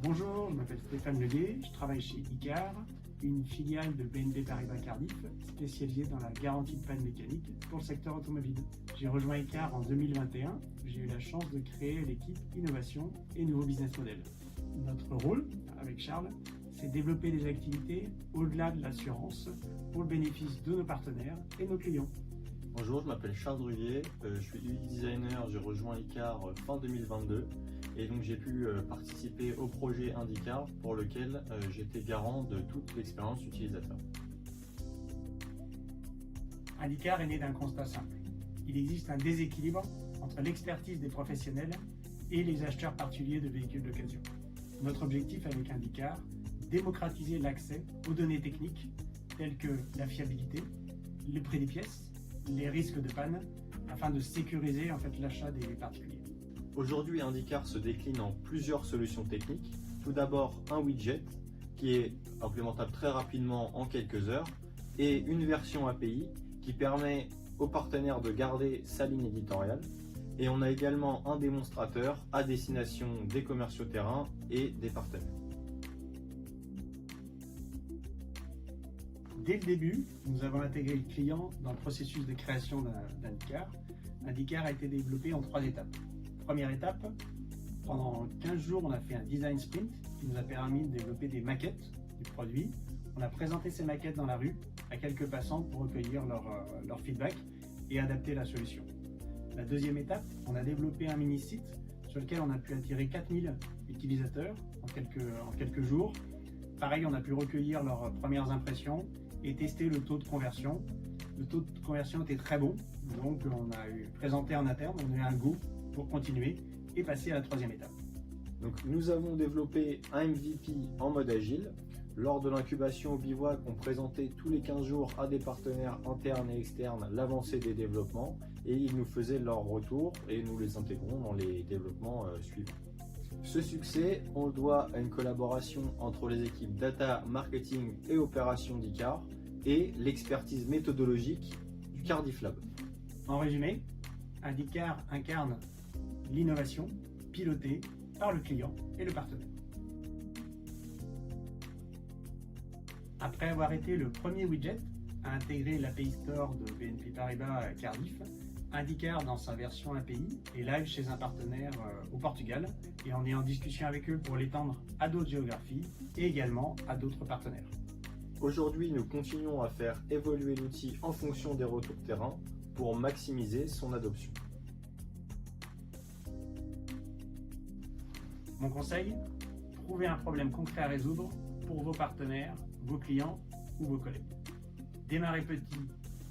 Bonjour, je m'appelle Stéphane Leguet, je travaille chez Icar, une filiale de BNP Paribas Cardiff spécialisée dans la garantie de panne mécanique pour le secteur automobile. J'ai rejoint Icar en 2021, j'ai eu la chance de créer l'équipe Innovation et Nouveaux Business Models. Notre rôle, avec Charles, c'est développer des activités au-delà de l'assurance pour le bénéfice de nos partenaires et nos clients. Bonjour, je m'appelle Charles Druillet, je suis UX designer, j'ai rejoint Icar fin 2022 et donc j'ai pu participer au projet Indicar pour lequel j'étais garant de toute l'expérience utilisateur. Indicar est né d'un constat simple. Il existe un déséquilibre entre l'expertise des professionnels et les acheteurs particuliers de véhicules d'occasion. Notre objectif avec Indicar, démocratiser l'accès aux données techniques telles que la fiabilité, le prix des pièces, les risques de panne, afin de sécuriser l'achat des particuliers. Aujourd'hui, Indicar se décline en plusieurs solutions techniques. Tout d'abord, un widget qui est implémentable très rapidement en quelques heures et une version API qui permet aux partenaires de garder sa ligne éditoriale. Et on a également un démonstrateur à destination des commerciaux terrain et des partenaires. Dès le début, nous avons intégré le client dans le processus de création d'Indicar. Indicar a été développé en 3 étapes. Première étape, pendant 15 jours, on a fait un design sprint qui nous a permis de développer des maquettes du produit. On a présenté ces maquettes dans la rue à quelques passants pour recueillir leur feedback et adapter la solution. La deuxième étape, on a développé un mini-site sur lequel on a pu attirer 4000 utilisateurs en quelques jours. Pareil, on a pu recueillir leurs premières impressions et tester le taux de conversion. Le taux de conversion était très bon, donc on a présenté en interne, on a eu un go pour continuer et passer à la 3e étape. Donc, nous avons développé un MVP en mode agile. Lors de l'incubation au bivouac, on présentait tous les 15 jours à des partenaires internes et externes l'avancée des développements et ils nous faisaient leur retour et nous les intégrons dans les développements suivants. Ce succès, on le doit à une collaboration entre les équipes data, marketing et opération d'Icar et l'expertise méthodologique du Cardiff Lab. En résumé, Indicar incarne l'innovation pilotée par le client et le partenaire. Après avoir été le premier widget à intégrer l'API Store de BNP Paribas Cardiff, Indicar dans sa version API est live chez un partenaire au Portugal et on est en discussion avec eux pour l'étendre à d'autres géographies et également à d'autres partenaires. Aujourd'hui, nous continuons à faire évoluer l'outil en fonction des retours terrain pour maximiser son adoption. Mon conseil, trouvez un problème concret à résoudre pour vos partenaires, vos clients ou vos collègues. Démarrez petit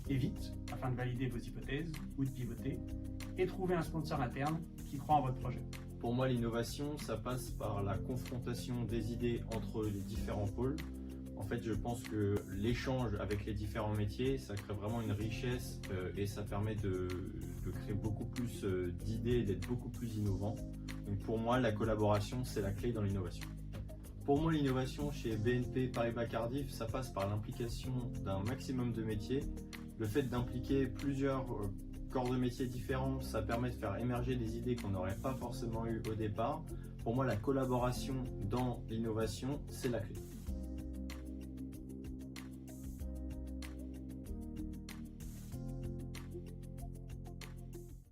et vite afin de valider vos hypothèses ou de pivoter et trouvez un sponsor interne qui croit en votre projet. Pour moi, l'innovation, ça passe par la confrontation des idées entre les différents pôles. En fait, je pense que l'échange avec les différents métiers, ça crée vraiment une richesse et ça permet de créer beaucoup plus d'idées et d'être beaucoup plus innovant. Donc pour moi, la collaboration, c'est la clé dans l'innovation. Pour moi, l'innovation chez BNP Paribas Cardiff, ça passe par l'implication d'un maximum de métiers. Le fait d'impliquer plusieurs corps de métiers différents, ça permet de faire émerger des idées qu'on n'aurait pas forcément eues au départ. Pour moi, la collaboration dans l'innovation, c'est la clé.